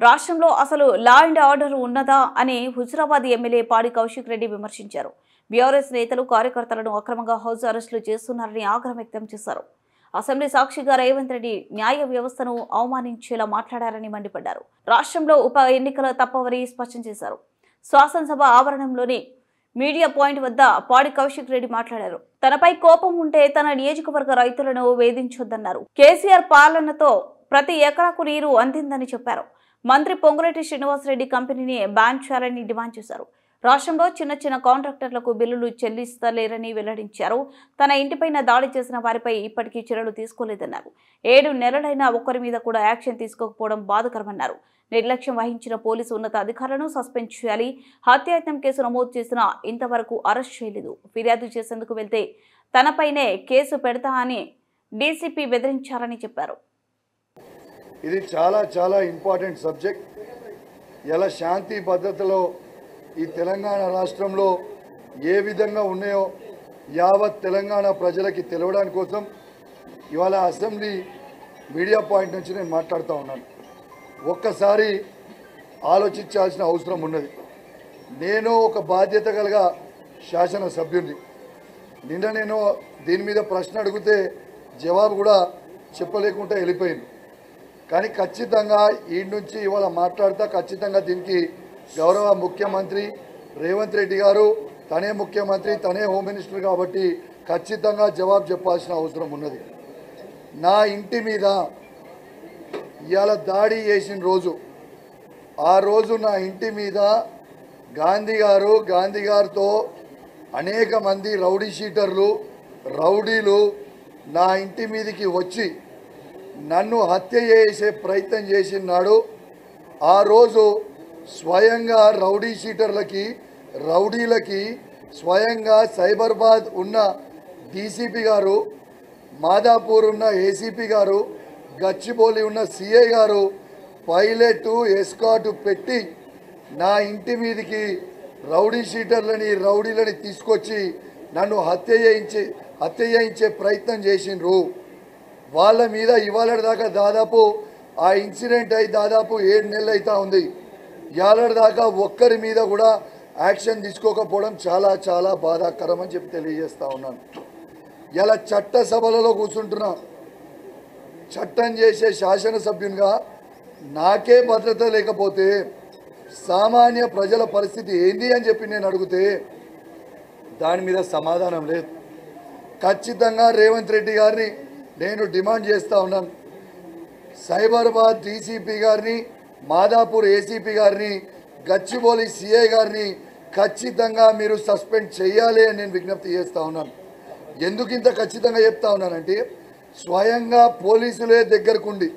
రాష్ట్రంలో అసలు law and order ఉన్నదా అని హుజురాబాద్ ఎమ్మెల్యే పాడి కౌశిక్ రెడ్డి విమర్శించారు. బీఆర్ఎస్ నేతలు కార్యకర్తలను అక్రమంగా హౌస్ అరెస్టులు చేస్తున్నారని ఆగ్రహం వ్యక్తం చేశారు. అసెంబ్లీ సాక్షిగా రేవంత్ రెడ్డి న్యాయ వ్యవస్థను అవమానించేలా మాట్లాడారని మండిపడ్డారు. రాష్ట్రంలో ఉప ఎన్నికలు తప్పవని స్పష్టం చేశారు. శాసనసభ ఆవరణంలోని మీడియా పాయింట్ వద్ద పాడి కౌశిక్ రెడ్డి మాట్లాడారు. తనపై కోపం ఉంటే తన నియోజకవర్గ రైతులను వేధించొద్దన్నారు. కేసీఆర్ పాలనతో ప్రతి ఎకరాకు నీరు అందిందని చెప్పారు. మంత్రి పొంగులేటి శ్రీనివాసరెడ్డి కంపెనీని బ్యాన్ చేయాలని డిమాండ్ చేశారు. రాష్ట్రంలో చిన్న చిన్న కాంట్రాక్టర్లకు బిల్లులు చెల్లిస్తలేరని వెల్లడించారు. తన ఇంటిపైన దాడి చేసిన వారిపై ఇప్పటికీ చర్యలు తీసుకోలేదన్నారు. 7 నెలలైనా ఒక్కరి మీద కూడా యాక్షన్ తీసుకోకపోవడం బాధాకరమన్నారు. నిర్లక్ష్యం వహించిన పోలీసు ఉన్నత అధికారులను సస్పెండ్ చేయాలి. హత్యాయత్నం కేసు నమోదు చేసినా ఇంతవరకు అరెస్ట్ చేయలేదు. ఫిర్యాదు చేసేందుకు వెళ్తే తనపైనే కేసు పెడతా అని డీసీపీ బెదిరించారని చెప్పారు. ఇది చాలా చాలా ఇంపార్టెంట్ సబ్జెక్ట్. ఎలా శాంతి భద్రతలో ఈ తెలంగాణ రాష్ట్రంలో ఏ విధంగా ఉన్నాయో యావత్ తెలంగాణ ప్రజలకి తెలవడానికి కోసం ఇవాళ అసెంబ్లీ మీడియా పాయింట్ నుంచి నేను మాట్లాడుతూ ఉన్నాను. ఒక్కసారి ఆలోచించాల్సిన అవసరం ఉన్నది. నేను ఒక బాధ్యత కలిగ శాసనసభ్యుడిని. నిన్న నేను దీని మీద ప్రశ్న అడిగితే జవాబు కూడా చెప్పలేకుండా వెళ్ళిపోయింది. కానీ ఖచ్చితంగా ఈ నుంచి ఇవాళ మాట్లాడుతా ఖచ్చితంగా దీనికి గౌరవ ముఖ్యమంత్రి రేవంత్ రెడ్డి గారు, తనే ముఖ్యమంత్రి, తనే హోమ్ మినిస్టర్ కాబట్టి ఖచ్చితంగా జవాబు చెప్పాల్సిన అవసరం ఉన్నది. నా ఇంటి మీద ఇవాళ దాడి చేసిన రోజు, ఆ రోజు నా ఇంటి మీద గాంధీ గారితో అనేక మంది రౌడీ షీటర్లు, రౌడీలు నా ఇంటి మీదకి వచ్చి నన్ను హత్య చేసే ప్రయత్నం చేసినాడు. ఆ రోజు స్వయంగా రౌడీ షీటర్లకి, రౌడీలకి స్వయంగా సైబరాబాద్ ఉన్న డీసీపీ గారు, మాదాపూర్ ఉన్న ఏసీపీ గారు, గచ్చిబౌలి ఉన్న సిఐ గారు పైలట్ ఎస్కాట్ పెట్టి నా ఇంటి మీదకి రౌడీ షీటర్లని, రౌడీలని తీసుకొచ్చి నన్ను హత్య చేయించే ప్రయత్నం చేసిండ్రు. వాళ్ళ మీద ఇవాళ దాకా దాదాపు ఆ ఇన్సిడెంట్ అయి దాదాపు 7 నెలలు అవుతా ఉంది. ఇవాళ దాకా ఒక్కరి మీద కూడా యాక్షన్ తీసుకోకపోవడం చాలా చాలా బాధాకరం అని చెప్పి తెలియజేస్తా ఉన్నాను. ఇలా చట్టసభలలో కూర్చుంటున్నా, చట్టం చేసే శాసనసభ్యునిగా నాకే భద్రత లేకపోతే సామాన్య ప్రజల పరిస్థితి ఏంది అని చెప్పి నేను అడిగితే దాని మీద సమాధానం లేదు. ఖచ్చితంగా రేవంత్ రెడ్డి గారిని నేను డిమాండ్ చేస్తూ ఉన్నాను. సైబరాబాద్ డీసీపీ గారిని, మాదాపూర్ ఏసీపీ గారిని, గచ్చిబౌలి సిఐ గారిని ఖచ్చితంగా మీరు సస్పెండ్ చేయాలి అని నేను విజ్ఞప్తి చేస్తూ ఉన్నాను. ఎందుకు ఇంత ఖచ్చితంగా చెప్తా ఉన్నానంటే స్వయంగా పోలీసులే దగ్గరకుండి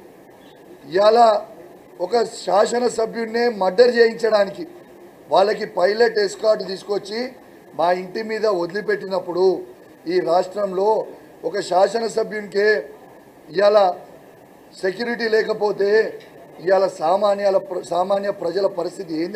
ఇలా ఒక శాసనసభ్యుడినే మర్డర్ చేయించడానికి వాళ్ళకి పైలట్ ఎస్కాట్ తీసుకొచ్చి మా ఇంటి మీద వదిలిపెట్టినప్పుడు ఈ రాష్ట్రంలో ఒక శాసనసభ్యునికే ఇవాళ సెక్యూరిటీ లేకపోతే ఇవాళ సామాన్య ప్రజల పరిస్థితి ఏంది?